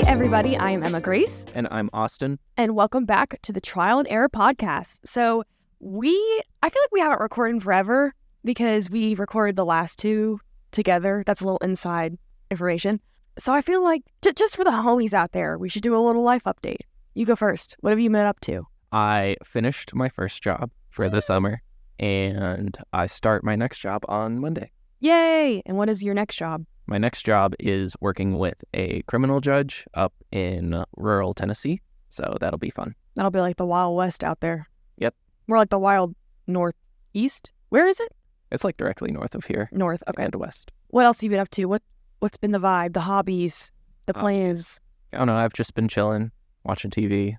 everybody. I am Emma Grace. And I'm Austin. And welcome back to the Trial and Error Podcast. So I feel like we haven't recorded in forever because we recorded the last two together. That's a little inside information. So I feel like just for the homies out there, we should do a little life update. You go first. What have you been up to? I finished my first job for the summer, and I start my next job on Monday. Yay! And what is your next job? My next job is working with a criminal judge up in rural Tennessee, so that'll be fun. That'll be like the Wild West out there. Yep. More like the Wild Northeast. Where is it? It's like directly north of here. North, okay. And west. What else have you been up to? What's been the vibe, the hobbies, the plans? I don't know. I've just been chilling, watching TV.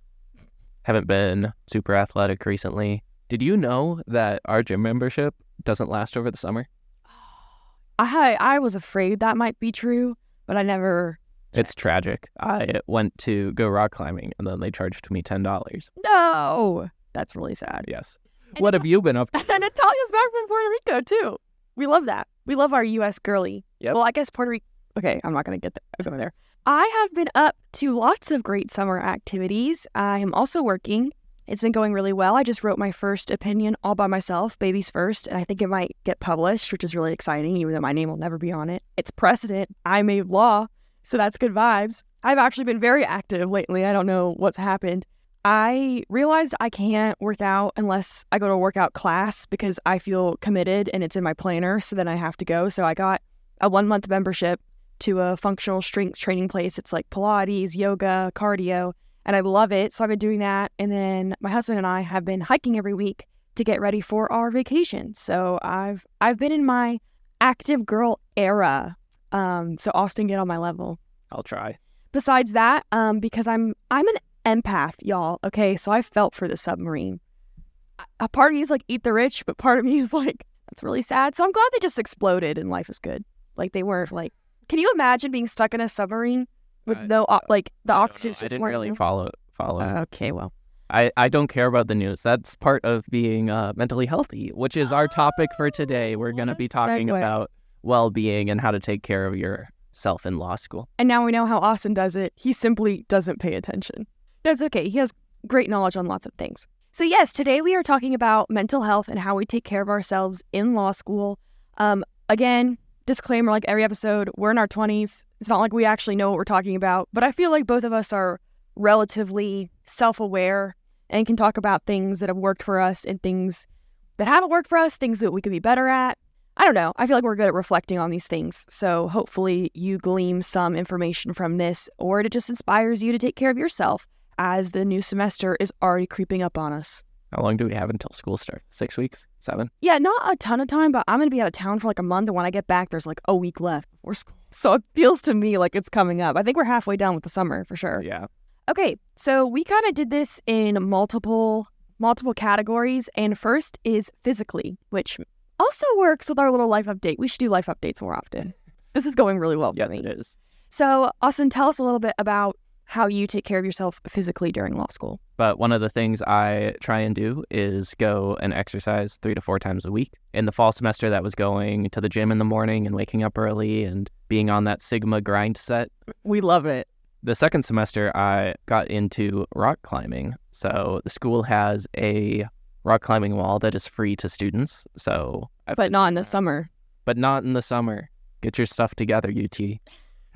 Haven't been super athletic recently. Did you know that our gym membership doesn't last over the summer? I was afraid that might be true, but I never checked. It's tragic. I went to go rock climbing, and then they charged me $10. No! That's really sad. Yes. What have you been up to? And Natalia's back from Puerto Rico, too. We love that. We love our U.S. girly. Yep. Well, I guess Puerto Rico... Okay, I'm not going to go there. I have been up to lots of great summer activities. I am also working. It's been going really well. I just wrote my first opinion all by myself, Babies First, and I think it might get published, which is really exciting, even though my name will never be on it. It's precedent. I made law, so that's good vibes. I've actually been very active lately. I don't know what's happened. I realized I can't work out unless I go to a workout class because I feel committed and it's in my planner, so then I have to go. So I got a 1-month membership to a functional strength training place. It's like Pilates, yoga, cardio, and I love it. So I've been doing that. And then my husband and I have been hiking every week to get ready for our vacation. So I've been in my active girl era. So Austin, get on my level. I'll try. Besides that, because I'm an empath, y'all. Okay, so I felt for the submarine. A part of me is like, eat the rich, but part of me is like, that's really sad. So I'm glad they just exploded and life is good. Like they weren't like, can you imagine being stuck in a submarine with the oxygen? I didn't really follow. Okay, well. I don't care about the news. That's part of being mentally healthy, which is our topic for today. We're going to be talking about well-being and how to take care of yourself in law school. And now we know how Austin does it. He simply doesn't pay attention. That's okay. He has great knowledge on lots of things. So yes, today we are talking about mental health and how we take care of ourselves in law school. Again, disclaimer, like every episode, we're in our 20s. It's not like we actually know what we're talking about, but I feel like both of us are relatively self-aware and can talk about things that have worked for us and things that haven't worked for us, things that we could be better at. I don't know. I feel like we're good at reflecting on these things. So hopefully you glean some information from this, or it just inspires you to take care of yourself as the new semester is already creeping up on us. How long do we have until school starts? 6 weeks? 7? Yeah, not a ton of time, but I'm going to be out of town for like a month, and when I get back, there's like a week left before school. So it feels to me like it's coming up. I think we're halfway done with the summer for sure. Yeah. Okay, so we kind of did this in multiple categories, and first is physically, which also works with our little life update. We should do life updates more often. This is going really well for me. Yes, it is. So, Austin, tell us a little bit about how you take care of yourself physically during law school. But one of the things I try and do is go and exercise 3 to 4 times a week. In the fall semester, that was going to the gym in the morning and waking up early and being on that Sigma grind set. We love it. The second semester, I got into rock climbing. So the school has a rock climbing wall that is free to students. But not in the summer. But not in the summer. Get your stuff together, UT.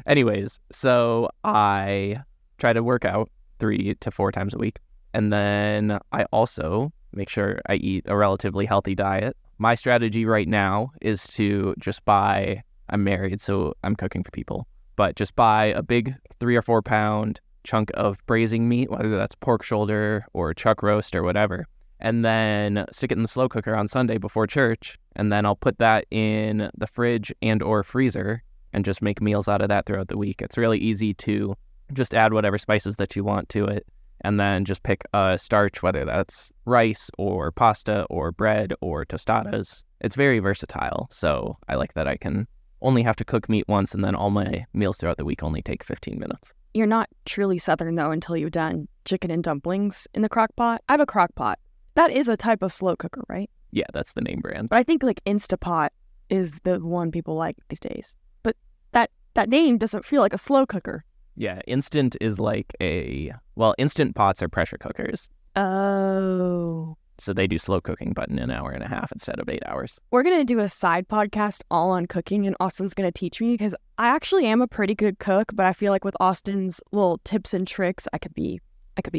Anyways, so I try to work out 3 to 4 times a week. And then I also make sure I eat a relatively healthy diet. My strategy right now is to just buy, I'm married, so I'm cooking for people, but just buy a big 3 or 4 pound chunk of braising meat, whether that's pork shoulder or chuck roast or whatever, and then stick it in the slow cooker on Sunday before church. And then I'll put that in the fridge and or freezer and just make meals out of that throughout the week. It's really easy to just add whatever spices that you want to it, and then just pick a starch, whether that's rice or pasta or bread or tostadas. It's very versatile, so I like that I can only have to cook meat once, and then all my meals throughout the week only take 15 minutes. You're not truly Southern, though, until you've done chicken and dumplings in the crock pot. I have a crock pot. That is a type of slow cooker, right? Yeah, that's the name brand. But I think like Instapot is the one people like these days. But that name doesn't feel like a slow cooker. Yeah, Instant is like Instant Pots are pressure cookers. Oh. So they do slow cooking, but in an hour and a half instead of 8 hours. We're going to do a side podcast all on cooking, and Austin's going to teach me because I actually am a pretty good cook, but I feel like with Austin's little tips and tricks, I could be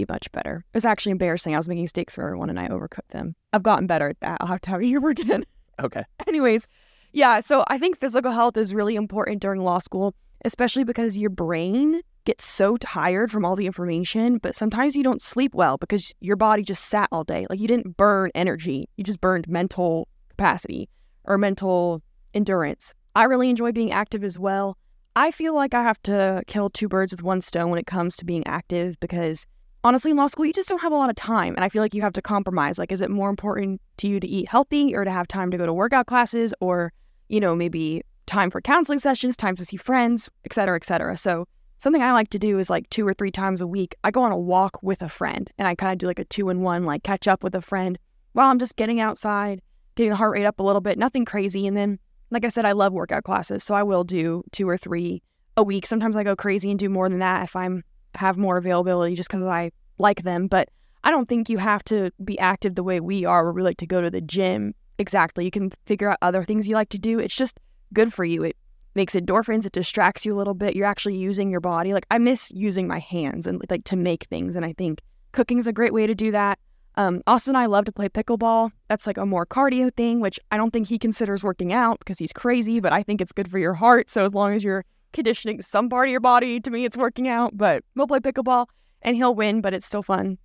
much better. It was actually embarrassing. I was making steaks for everyone and I overcooked them. I've gotten better at that. I'll have to have a year again. Okay. Anyways, yeah, so I think physical health is really important during law school, especially because your brain gets so tired from all the information, but sometimes you don't sleep well because your body just sat all day. Like you didn't burn energy. You just burned mental capacity or mental endurance. I really enjoy being active as well. I feel like I have to kill two birds with one stone when it comes to being active because honestly, in law school, you just don't have a lot of time. And I feel like you have to compromise. Like, is it more important to you to eat healthy or to have time to go to workout classes or, maybe time for counseling sessions, time to see friends, et cetera, et cetera. So something I like to do is like 2 or 3 times a week, I go on a walk with a friend and I kind of do like a 2-in-1, like catch up with a friend while I'm just getting outside, getting the heart rate up a little bit, nothing crazy. And then, like I said, I love workout classes. So I will do 2 or 3 a week. Sometimes I go crazy and do more than that if I'm have more availability just because I like them. But I don't think you have to be active the way we are, where we like to go to the gym. Exactly. You can figure out other things you like to do. It's just good for you. It makes endorphins. It distracts you a little bit. You're actually using your body. Like I miss using my hands and like to make things. And I think cooking is a great way to do that. Austin and I love to play pickleball. That's like a more cardio thing, which I don't think he considers working out because he's crazy, but I think it's good for your heart. So as long as you're conditioning some part of your body, to me, it's working out. But we'll play pickleball and he'll win, but it's still fun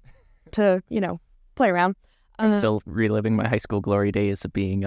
to, play around. I'm still reliving my high school glory days of being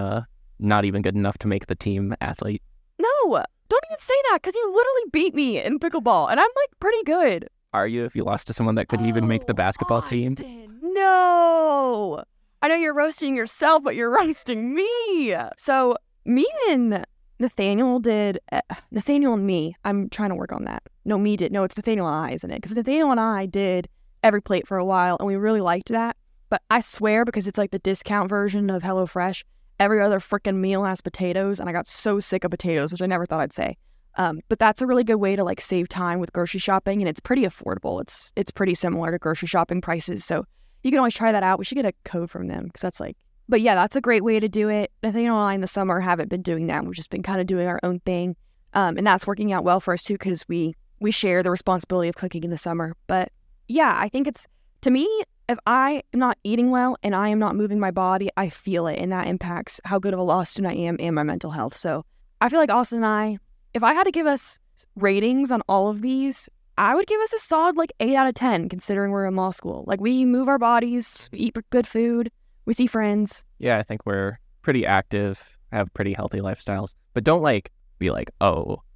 not even good enough to make the team athlete. No, don't even say that because you literally beat me in pickleball and I'm like pretty good. Are you if you lost to someone that could even make the basketball team? No. I know you're roasting yourself, but you're roasting me. So me and Nathaniel and me, I'm trying to work on that. No, it's Nathaniel and I, isn't it? Because Nathaniel and I did every plate for a while and we really liked that. But I swear, because it's like the discount version of HelloFresh, every other freaking meal has potatoes, and I got so sick of potatoes, which I never thought I'd say. But that's a really good way to like save time with grocery shopping, and it's pretty affordable. It's pretty similar to grocery shopping prices, so you can always try that out. We should get a code from them because that's like. But yeah, that's a great way to do it. Nathaniel and I in the summer haven't been doing that. We've just been kind of doing our own thing, and that's working out well for us too because we share the responsibility of cooking in the summer. But yeah, I think it's to me. If I am not eating well and I am not moving my body, I feel it, and that impacts how good of a law student I am and my mental health. So I feel like Austin and I, if I had to give us ratings on all of these, I would give us a solid like 8 out of 10, considering we're in law school. Like we move our bodies, we eat good food, we see friends. Yeah, I think we're pretty active, have pretty healthy lifestyles, but don't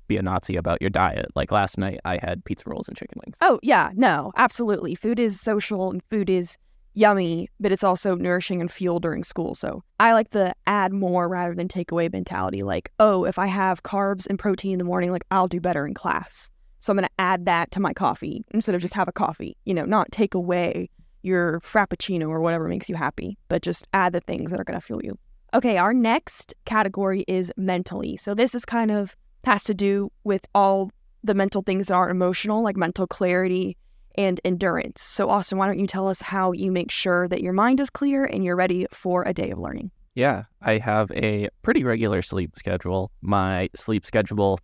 be a Nazi about your diet. Like last night I had pizza rolls and chicken wings. Oh yeah, no, absolutely. Food is social and food is yummy, but it's also nourishing and fuel during school. So I like the add more rather than take away mentality. Like, if I have carbs and protein in the morning, like I'll do better in class. So I'm going to add that to my coffee instead of just have a coffee, not take away your Frappuccino or whatever makes you happy, but just add the things that are going to fuel you. Okay, our next category is mentally. So this is kind of has to do with all the mental things that aren't emotional, like mental clarity and endurance. So Austin, why don't you tell us how you make sure that your mind is clear and you're ready for a day of learning? Yeah, I have a pretty regular sleep schedule. My sleep schedule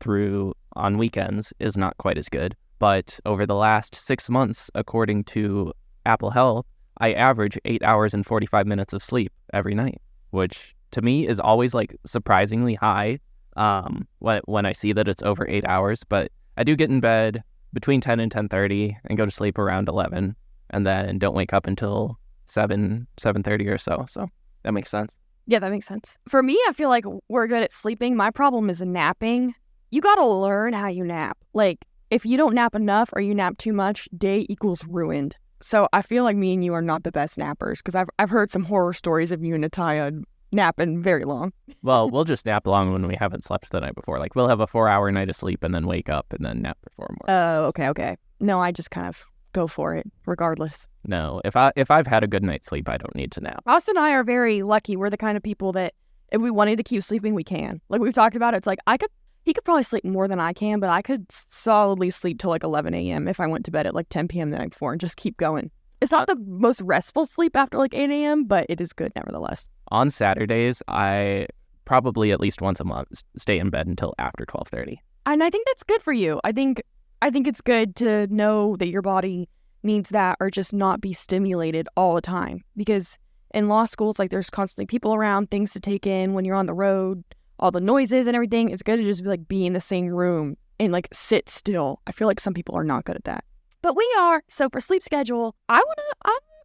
on weekends is not quite as good, but over the last 6 months, according to Apple Health, I average 8 hours and 45 minutes of sleep every night, which to me is always like surprisingly high. When I see that it's over 8 hours, but I do get in bed between 10 and 10:30 and go to sleep around 11 and then don't wake up until 7:30 or so. So that makes sense. Yeah, that makes sense. For me, I feel like we're good at sleeping. My problem is napping. You got to learn how you nap. Like if you don't nap enough or you nap too much, day equals ruined. So I feel like me and you are not the best nappers because I've heard some horror stories of you and Nataya napping very long. Well, we'll just nap long when we haven't slept the night before. Like we'll have a 4-hour night of sleep and then wake up and then nap for 4 more. Oh, okay. No, I just kind of go for it regardless. No, if I've had a good night's sleep, I don't need to nap. Austin and I are very lucky. We're the kind of people that if we wanted to keep sleeping, we can. Like we've talked about, it's like He could probably sleep more than I can, but I could solidly sleep till like 11 a.m. if I went to bed at like 10 p.m. the night before and just keep going. It's not the most restful sleep after like 8 a.m., but it is good nevertheless. On Saturdays, I probably at least once a month stay in bed until after 12:30. And I think that's good for you. I think it's good to know that your body needs that or just not be stimulated all the time. Because in law schools, like there's constantly people around, things to take in when you're on the road, all the noises and everything. It's good to just be in the same room and like sit still. I feel like some people are not good at that. But we are. So for sleep schedule, I'm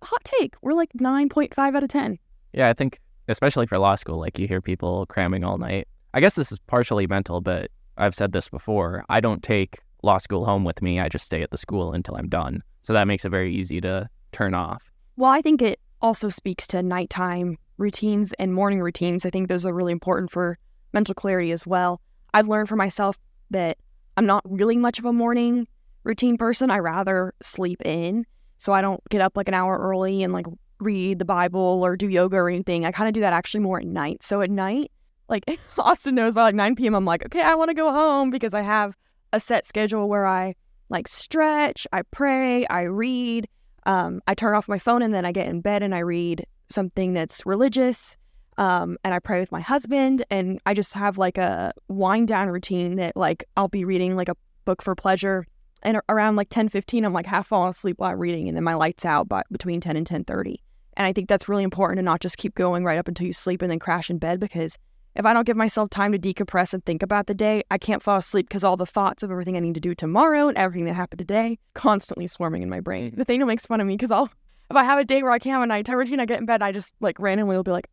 hot take. We're like 9.5 out of 10. Yeah, I think especially for law school, like you hear people cramming all night. I guess this is partially mental, but I've said this before. I don't take law school home with me. I just stay at the school until I'm done. So that makes it very easy to turn off. Well, I think it also speaks to nighttime routines and morning routines. I think those are really important for mental clarity as well. I've learned for myself that I'm not really much of a morning routine person. I rather sleep in. So I don't get up like an hour early and like read the Bible or do yoga or anything. I kind of do that actually more at night. So at night, like Austin knows, by like 9 p.m. I'm like, okay, I want to go home because I have a set schedule where I like stretch, I pray, I read, I turn off my phone and then I get in bed and I read something that's religious, and I pray with my husband, and I just have like a wind down routine that like I'll be reading like a book for pleasure, and around like 10:15 I'm like half falling asleep while I'm reading, and then my lights out by between 10 and 10:30. And I think that's really important to not just keep going right up until you sleep and then crash in bed, because if I don't give myself time to decompress and think about the day, I can't fall asleep because all the thoughts of everything I need to do tomorrow and everything that happened today constantly swarming in my brain. Nathaniel makes fun of me because if I have a day where I can't have a nighttime routine, I get in bed, I just like randomly will be like,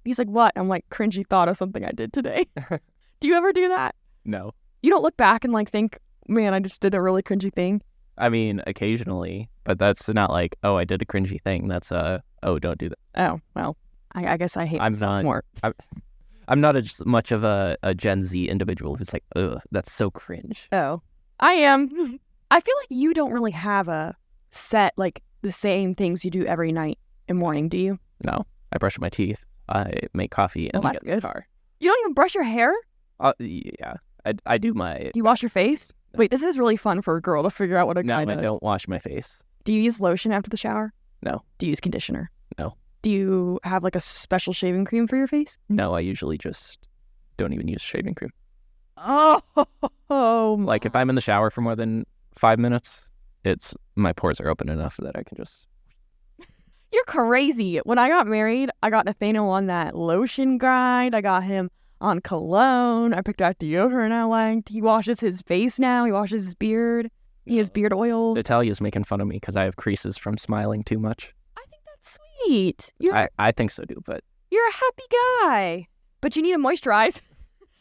he's like, what? I'm like, cringy thought of something I did today. Do you ever do that? No. You don't look back and like think, man, I just did a really cringy thing? I mean, occasionally, but that's not like, oh, I did a cringy thing. That's oh, don't do that. Oh, well, I guess I hate myself more. I'm not as much of a Gen Z individual who's like, ugh, that's so cringe. Oh, I am. I feel like you don't really have a set, like the same things you do every night and morning, do you? No, I brush my teeth, I make coffee, and I get in the car. You don't even brush your hair? Yeah, I do my... Do you wash your face? No. Wait, this is really fun for a girl to figure out what a guy does. No, I don't wash my face. Do you use lotion after the shower? No. Do you use conditioner? No. Do you have like a special shaving cream for your face? No, I usually just don't even use shaving cream. Oh, like if I'm in the shower for more than 5 minutes, my pores are open enough that I can just... You're crazy. When I got married, I got Nathaniel on that lotion grind. I got him on cologne. I picked out deodorant I liked. He washes his face now. He washes his beard. He has beard oil. Natalia's making fun of me because I have creases from smiling too much. Sweet. I think so too, but... You're a happy guy. But you need to moisturize.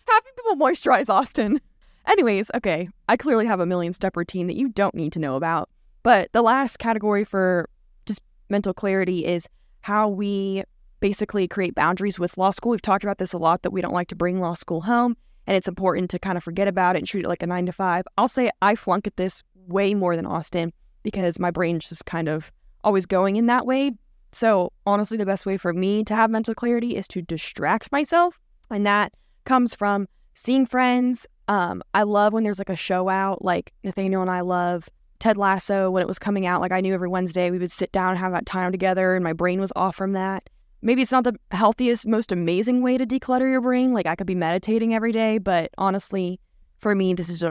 Happy people moisturize, Austin. Anyways, okay. I clearly have a 1,000,000-step routine that you don't need to know about. But the last category for just mental clarity is how we basically create boundaries with law school. We've talked about this a lot, that we don't like to bring law school home, and it's important to kind of forget about it and treat it like a 9 to 5. I'll say I flunk at this way more than Austin because my brain's just kind of always going in that way. So honestly, the best way for me to have mental clarity is to distract myself. And that comes from seeing friends. I love when there's like a show out, like Nathaniel and I love Ted Lasso when it was coming out. Like I knew every Wednesday we would sit down and have that time together, and my brain was off from that. Maybe it's not the healthiest, most amazing way to declutter your brain. Like I could be meditating every day, but honestly, for me, this is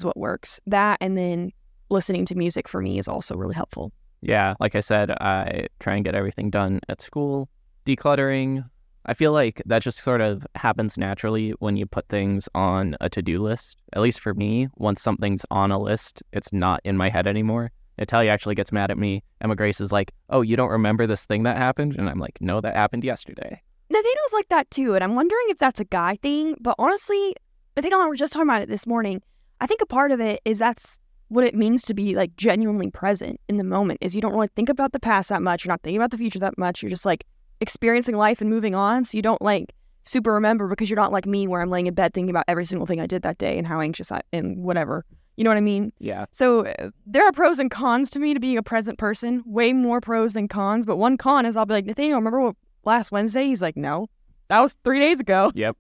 what works. That, and then listening to music for me is also really helpful. Yeah, like I said, I try and get everything done at school. Decluttering, I feel like that just sort of happens naturally when you put things on a to-do list. At least for me, once something's on a list, it's not in my head anymore. Natalia actually gets mad at me. Emma Grace is like, oh, you don't remember this thing that happened? And I'm like, no, that happened yesterday. Nathaniel's like that too, and I'm wondering if that's a guy thing. But honestly, Nathaniel and I were just talking about it this morning. I think a part of it is that's what it means to be like genuinely present in the moment, is you don't really think about the past that much. You're not thinking about the future that much. You're just like experiencing life and moving on. So you don't like super remember, because you're not like me where I'm laying in bed thinking about every single thing I did that day and how anxious I and whatever. You know what I mean? Yeah. So there are pros and cons to me to being a present person, way more pros than cons. But one con is I'll be like, Nathaniel, remember what last Wednesday? He's like, no, that was 3 days ago. Yep.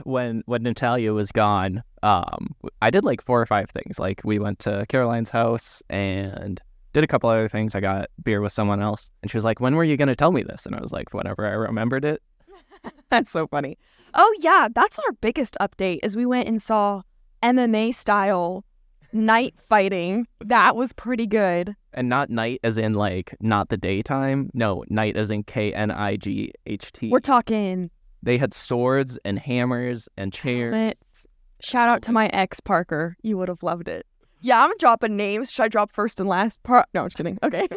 when Natalia was gone, I did like 4 or 5 things. Like we went to Caroline's house and did a couple other things. I got beer with someone else, and she was like, "When were you going to tell me this?" And I was like, "Whenever I remembered it." That's so funny. Oh yeah, that's our biggest update is we went and saw MMA style night fighting. That was pretty good. And not night as in like not the daytime. No, night as in KNIGHT. We're talking They had swords and hammers and chairs. helmets. Shout out to my ex Parker. You would have loved it. Yeah, I'm dropping names. Should I drop first and last? No, just kidding. Okay.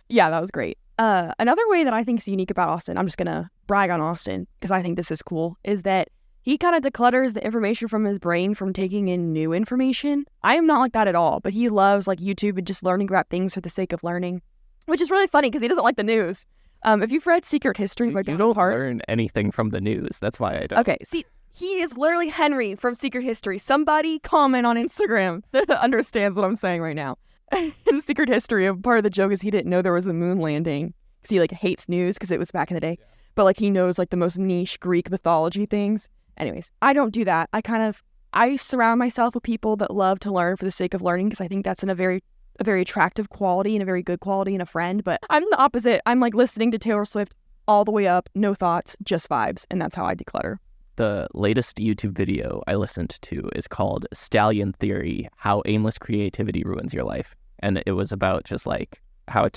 Yeah, that was great. Another way that I think is unique about Austin, I'm just going to brag on Austin because I think this is cool, is that he kind of declutters the information from his brain from taking in new information. I am not like that at all, but he loves like YouTube and just learning about things for the sake of learning, which is really funny because he doesn't like the news. If you've read Secret History by You Don don't Hart, learn anything from the news. That's why I don't. okay, see, he is literally Henry from Secret History. Somebody comment on Instagram that understands what I'm saying right now. In Secret History, part of the joke is he didn't know there was a moon landing because he like hates news because it was back in the day. But like he knows like the most niche Greek mythology things. Anyways, I don't do that. I surround myself with people that love to learn for the sake of learning because I think that's a very attractive quality and a very good quality in a friend. But I'm the opposite. I'm like listening to Taylor Swift all the way up, no thoughts, just vibes, and that's how I declutter. The latest YouTube video I listened to is called Stallion Theory: How Aimless Creativity Ruins Your Life. And it was about just like how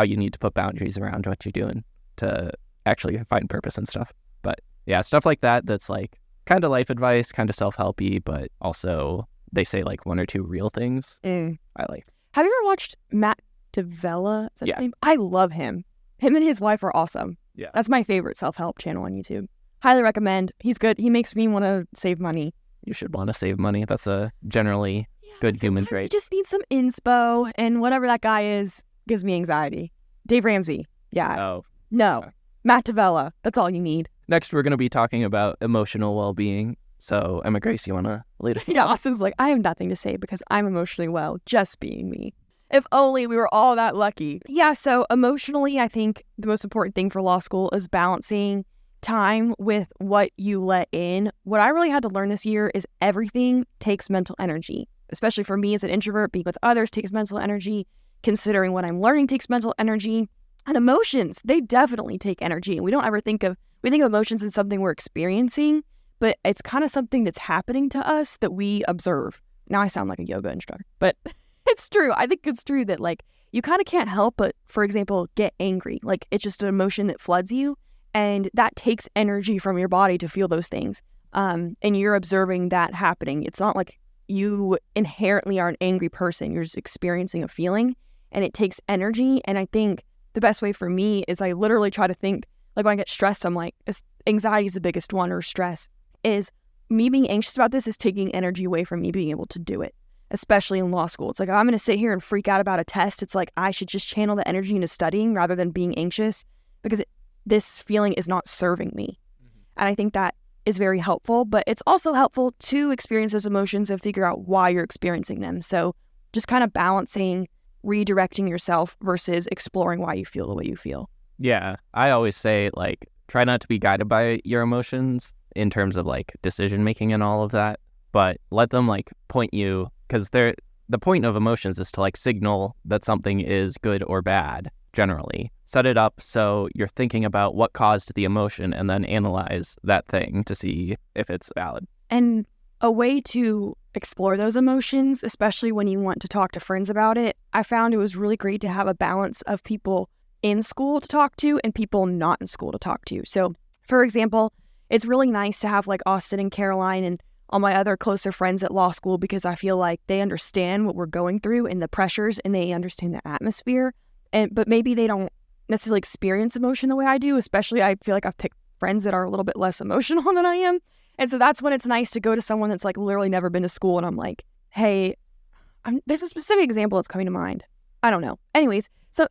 you need to put boundaries around what you're doing to actually find purpose and stuff. But yeah, stuff like that that's like kind of life advice, kind of self-helpy, but also they say like 1 or 2 real things I like. Have you ever watched Matt Davella? Is that Yeah. his name? I love him. Him and his wife are awesome. Yeah. That's my favorite self-help channel on YouTube. Highly recommend. He's good. He makes me want to save money. You should want to save money. That's a generally good human Sometimes you trait. just need some inspo, and whatever that guy is gives me anxiety. Dave Ramsey. Yeah. Oh. No. okay. Matt Davella. That's all you need. Next, we're going to be talking about emotional well-being. So, Emma Grace, you want to lead us? Yeah, Austin's like, I have nothing to say because I'm emotionally well, just being me. If only we were all that lucky. Yeah, so emotionally, I think the most important thing for law school is balancing time with what you let in. What I really had to learn this year is everything takes mental energy, especially for me as an introvert. Being with others takes mental energy. Considering what I'm learning takes mental energy. And emotions, they definitely take energy. And we think of emotions as something we're experiencing, but it's kind of something that's happening to us that we observe. Now I sound like a yoga instructor, but it's true. I think it's true that like you kind of can't help but, for example, get angry. Like it's just an emotion that floods you, and that takes energy from your body to feel those things. And you're observing that happening. It's not like you inherently are an angry person. You're just experiencing a feeling, and it takes energy. And I think the best way for me is I literally try to think, like when I get stressed, I'm like, anxiety is the biggest one, or stress is me being anxious about this is taking energy away from me being able to do it, especially in law school. It's like, if I'm going to sit here and freak out about a test, it's like I should just channel the energy into studying rather than being anxious because this feeling is not serving me. And I think that is very helpful, but it's also helpful to experience those emotions and figure out why you're experiencing them. So just kind of balancing, redirecting yourself versus exploring why you feel the way you feel. Yeah, I always say like try not to be guided by your emotions in terms of like decision making and all of that, but let them like point you, because the point of emotions is to like signal that something is good or bad. Generally, set it up so you're thinking about what caused the emotion and then analyze that thing to see if it's valid. And a way to explore those emotions, especially when you want to talk to friends about it, I found it was really great to have a balance of people in school to talk to and people not in school to talk to. So, for example, it's really nice to have like Austin and Caroline and all my other closer friends at law school because I feel like they understand what we're going through and the pressures, and they understand the atmosphere. But maybe they don't necessarily experience emotion the way I do, especially I feel like I've picked friends that are a little bit less emotional than I am. And so that's when it's nice to go to someone that's like literally never been to school and I'm like, hey, there's a specific example that's coming to mind. I don't know. Anyways, so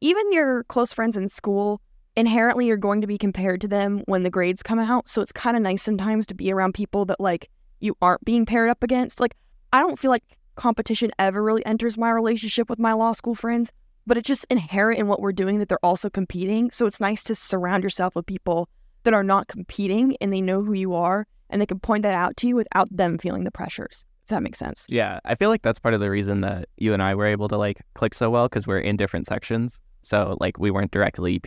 even your close friends in school, inherently you're going to be compared to them when the grades come out. So it's kind of nice sometimes to be around people that like you aren't being paired up against. Like I don't feel like competition ever really enters my relationship with my law school friends, but it's just inherent in what we're doing that they're also competing. So it's nice to surround yourself with people that are not competing and they know who you are and they can point that out to you without them feeling the pressures. Does that make sense? Yeah, I feel like that's part of the reason that you and I were able to like click so well, because we're in different sections. So like we weren't directly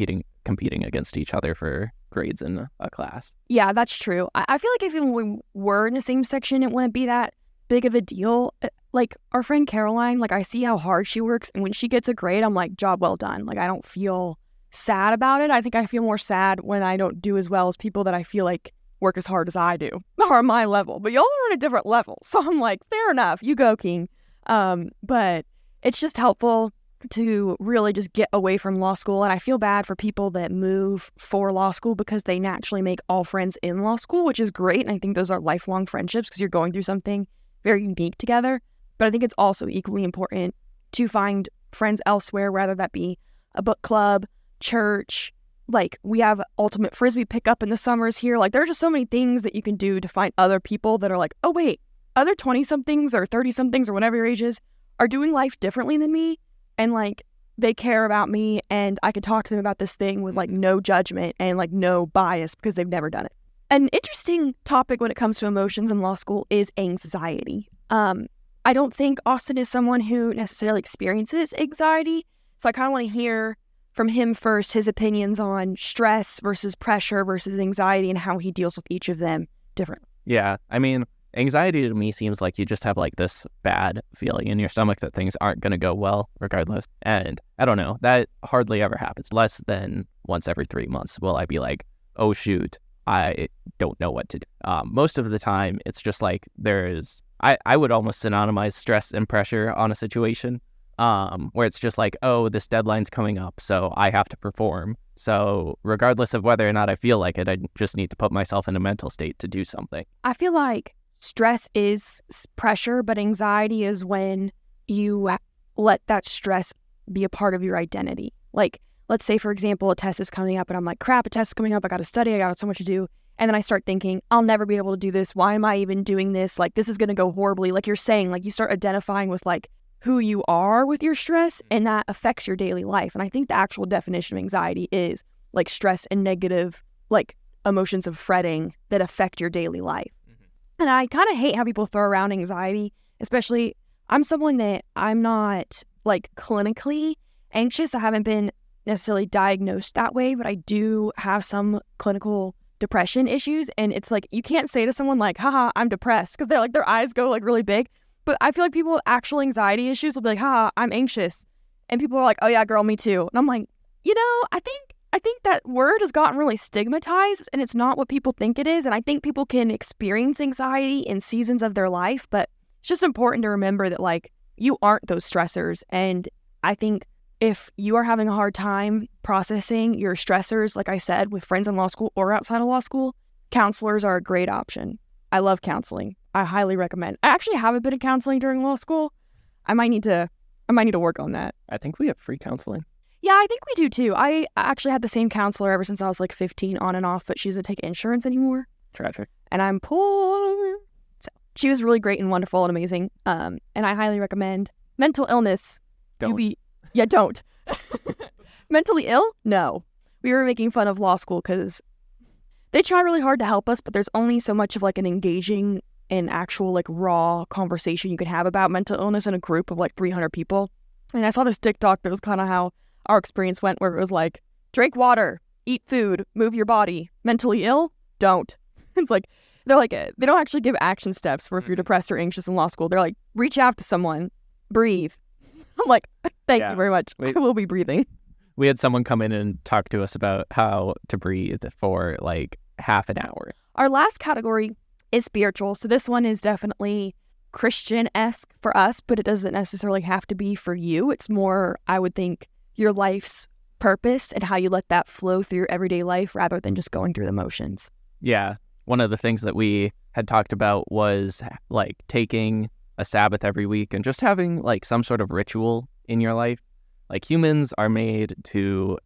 competing against each other for grades in a class. Yeah, that's true. I feel like if we were in the same section, it wouldn't be that big of a deal. Like our friend Caroline, like I see how hard she works, and when she gets a grade, I'm like, job well done. Like I don't feel sad about it. I think I feel more sad when I don't do as well as people that I feel like work as hard as I do or my level. But y'all are at a different level. So I'm like, fair enough, you go, King. But it's just helpful to really just get away from law school. And I feel bad for people that move for law school because they naturally make all friends in law school, which is great. And I think those are lifelong friendships because you're going through something very unique together. But I think it's also equally important to find friends elsewhere, whether that be a book club, church. Like we have Ultimate Frisbee pickup in the summers here. Like there are just so many things that you can do to find other people that are like, oh wait, other 20-somethings or 30-somethings or whatever your age is are doing life differently than me. And like they care about me and I can talk to them about this thing with like no judgment and like no bias because they've never done it. An interesting topic when it comes to emotions in law school is anxiety. I don't think Austin is someone who necessarily experiences anxiety. So I kind of want to hear from him first, his opinions on stress versus pressure versus anxiety and how he deals with each of them differently. Yeah, I mean, anxiety to me seems like you just have like this bad feeling in your stomach that things aren't going to go well regardless. And I don't know, that hardly ever happens. Less than once every 3 months will I be like, oh shoot, I don't know what to do. Most of the time, it's just like I would almost synonymize stress and pressure on a situation. Where it's just like, oh, this deadline's coming up, so I have to perform. So regardless of whether or not I feel like it, I just need to put myself in a mental state to do something. I feel like stress is pressure, but anxiety is when you let that stress be a part of your identity. Like, let's say, for example, a test is coming up and I'm like, crap, a test is coming up. I got to study. I got so much to do. And then I start thinking, I'll never be able to do this. Why am I even doing this? Like, this is going to go horribly. Like you're saying, like you start identifying with like who you are with your stress, and that affects your daily life. And I think the actual definition of anxiety is like stress and negative, like emotions of fretting that affect your daily life. Mm-hmm. And I kind of hate how people throw around anxiety, especially I'm someone that I'm not like clinically anxious. I haven't been necessarily diagnosed that way, but I do have some clinical depression issues. And it's like, you can't say to someone like, haha, I'm depressed, because they're like, their eyes go like really big. But I feel like people with actual anxiety issues will be like, haha, I'm anxious. And people are like, oh yeah, girl, me too. And I'm like, I think that word has gotten really stigmatized and it's not what people think it is. And I think people can experience anxiety in seasons of their life, but it's just important to remember that like you aren't those stressors. And I think if you are having a hard time processing your stressors, like I said, with friends in law school or outside of law school, counselors are a great option. I love counseling. I highly recommend. I actually haven't been in counseling during law school. I might need to work on that. I think we have free counseling. Yeah, I think we do too. I actually had the same counselor ever since I was like 15 on and off, but she doesn't take insurance anymore. Tragic. And I'm poor. So she was really great and wonderful and amazing. And I highly recommend. Mental illness. Don't. Don't. Mentally ill? No. We were making fun of law school because they try really hard to help us, but there's only so much of like an engaging and actual like raw conversation you can have about mental illness in a group of like 300 people. And I saw this TikTok that was kind of how our experience went, where it was like, drink water, eat food, move your body. Mentally ill? Don't. It's like, they're like, they don't actually give action steps for if you're depressed or anxious in law school. They're like, reach out to someone, breathe. I'm like, thank you very much. I will be breathing. We had someone come in and talk to us about how to breathe for like half an hour. Our last category is spiritual. So this one is definitely Christian-esque for us, but it doesn't necessarily have to be for you. It's more, I would think, your life's purpose and how you let that flow through your everyday life rather than just going through the motions. Yeah. One of the things that we had talked about was like taking a Sabbath every week and just having like some sort of ritual in your life. Like humans are made to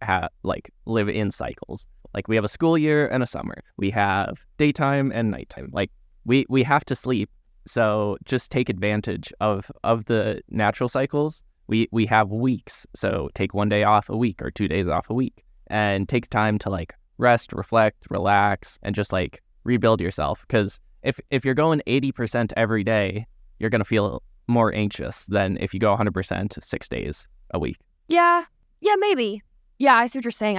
live in cycles. Like we have a school year and a summer. We have daytime and nighttime. Like we have to sleep. So just take advantage of the natural cycles. We have weeks. So take 1 day off a week or 2 days off a week and take time to like rest, reflect, relax, and just like rebuild yourself. Because if you're going 80% every day, you're going to feel more anxious than if you go 100% 6 days a week. Yeah, maybe. Yeah, I see what you're saying.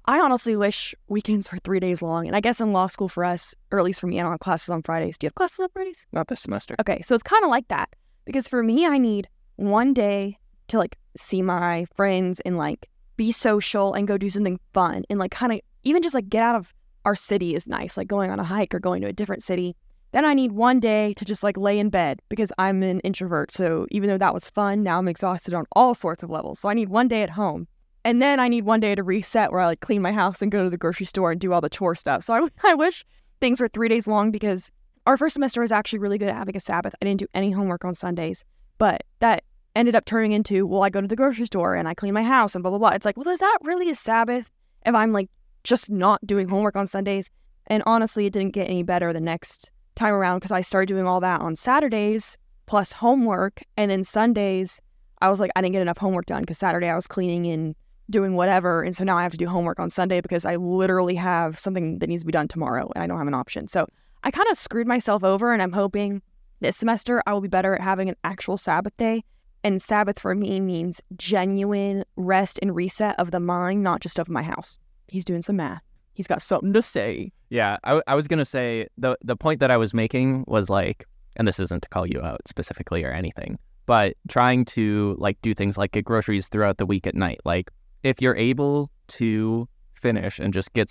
I honestly wish weekends were 3 days long. And I guess in law school for us, or at least for me, I don't have classes on Fridays. Do you have classes on Fridays? Not this semester. Okay, so it's kind of like that. Because for me, I need one day to like see my friends and like be social and go do something fun. And like kind of even just like get out of our city is nice, like going on a hike or going to a different city. Then I need one day to just like lay in bed because I'm an introvert. So even though that was fun, now I'm exhausted on all sorts of levels. So I need one day at home. And then I need one day to reset where I like clean my house and go to the grocery store and do all the chore stuff. So I wish things were 3 days long because our first semester was actually really good at having a Sabbath. I didn't do any homework on Sundays, but that ended up turning into, well, I go to the grocery store and I clean my house and blah, blah, blah. It's like, well, is that really a Sabbath if I'm like just not doing homework on Sundays? And honestly, it didn't get any better the next time around because I started doing all that on Saturdays plus homework. And then Sundays, I was like, I didn't get enough homework done because Saturday I was cleaning and doing whatever. And so now I have to do homework on Sunday because I literally have something that needs to be done tomorrow and I don't have an option. So I kind of screwed myself over, and I'm hoping this semester I will be better at having an actual Sabbath day. And Sabbath for me means genuine rest and reset of the mind, not just of my house. He's doing some math. He's got something to say. Yeah, I was going to say the point that I was making was like, and this isn't to call you out specifically or anything, but trying to like do things like get groceries throughout the week at night. Like if you're able to finish and just get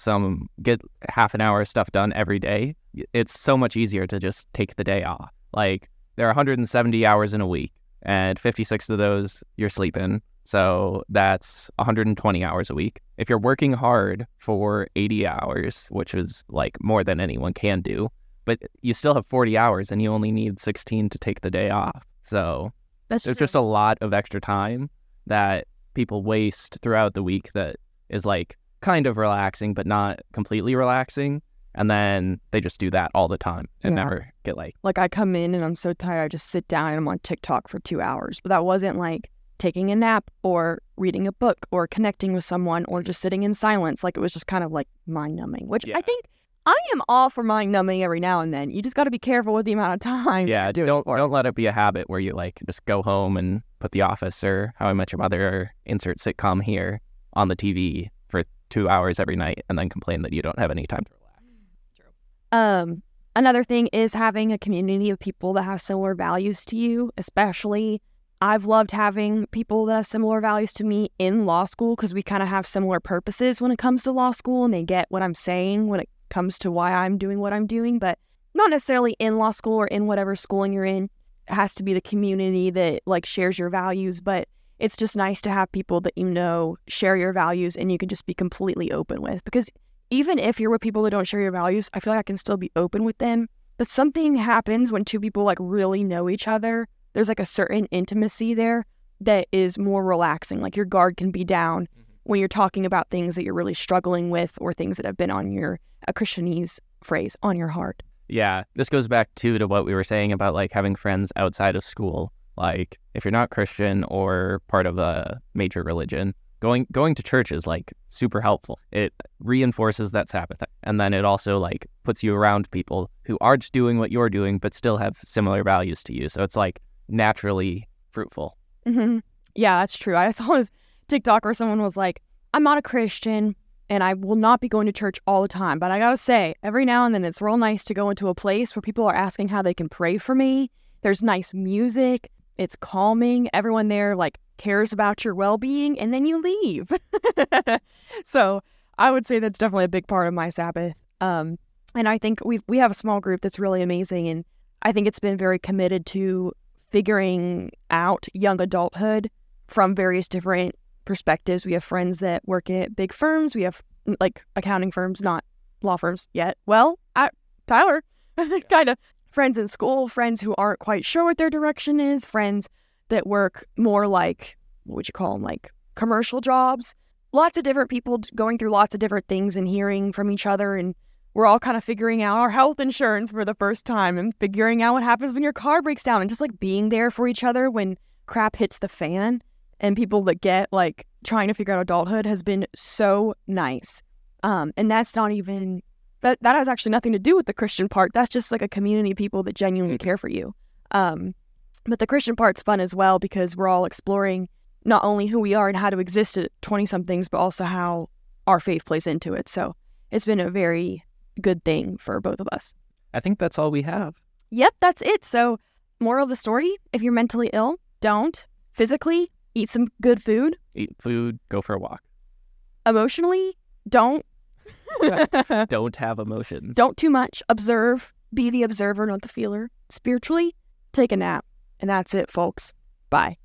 half an hour of stuff done every day, it's so much easier to just take the day off. Like there are 170 hours in a week and 56 of those you're sleeping. So that's 120 hours a week. If you're working hard for 80 hours, which is like more than anyone can do, but you still have 40 hours and you only need 16 to take the day off. So there's just a lot of extra time that people waste throughout the week that is like kind of relaxing, but not completely relaxing. And then they just do that all the time and never get like I come in and I'm so tired, I just sit down and I'm on TikTok for 2 hours. But that wasn't like taking a nap or reading a book or connecting with someone or just sitting in silence. Like it was just kind of like mind numbing, which I think I am all for mind numbing every now and then. You just got to be careful with the amount of time. Yeah, don't let it be a habit where you like just go home and put The Office or How I Met Your Mother or insert sitcom here on the TV for 2 hours every night and then complain that you don't have any time to relax. Another thing is having a community of people that have similar values to you. Especially, I've loved having people that have similar values to me in law school because we kind of have similar purposes when it comes to law school and they get what I'm saying when it comes to why I'm doing what I'm doing, but not necessarily in law school or in whatever schooling you're in. It has to be the community that like shares your values, but it's just nice to have people that you know share your values and you can just be completely open with, because even if you're with people that don't share your values, I feel like I can still be open with them. But something happens when two people like really know each other. There's like a certain intimacy there that is more relaxing. Like your guard can be down when you're talking about things that you're really struggling with or things that have been on your, a Christianese phrase, on your heart. Yeah, this goes back to what we were saying about like having friends outside of school. Like if you're not Christian or part of a major religion, going to church is like super helpful. It reinforces that Sabbath, and then it also like puts you around people who aren't doing what you're doing but still have similar values to you. So it's like naturally fruitful. Mm-hmm. Yeah, that's true. I saw this TikTok where someone was like, I'm not a Christian and I will not be going to church all the time, but I gotta say, every now and then it's real nice to go into a place where people are asking how they can pray for me. There's nice music. It's calming. Everyone there like cares about your well-being, and then you leave. So I would say that's definitely a big part of my Sabbath. And I think we have a small group that's really amazing, and I think it's been very committed to figuring out young adulthood from various different perspectives. We have friends that work at big firms. We have like accounting firms, not law firms yet. Well, Tyler, kind of. Friends in school, friends who aren't quite sure what their direction is, friends that work more like, what would you call them, like commercial jobs. Lots of different people going through lots of different things and hearing from each other. And we're all kind of figuring out our health insurance for the first time and figuring out what happens when your car breaks down and just like being there for each other when crap hits the fan. And people that get like trying to figure out adulthood has been so nice. And that's not even that has actually nothing to do with the Christian part. That's just like a community of people that genuinely care for you. But the Christian part's fun as well because we're all exploring not only who we are and how to exist at 20-somethings, but also how our faith plays into it. So it's been a very good thing for both of us. I think that's all we have. Yep, that's it. So moral of the story, if you're mentally ill, don't. Physically, eat some good food. Eat food, go for a walk. Emotionally, don't. Don't have emotions. Don't too much. Observe. Be the observer, not the feeler. Spiritually, take a nap. And that's it, folks. Bye.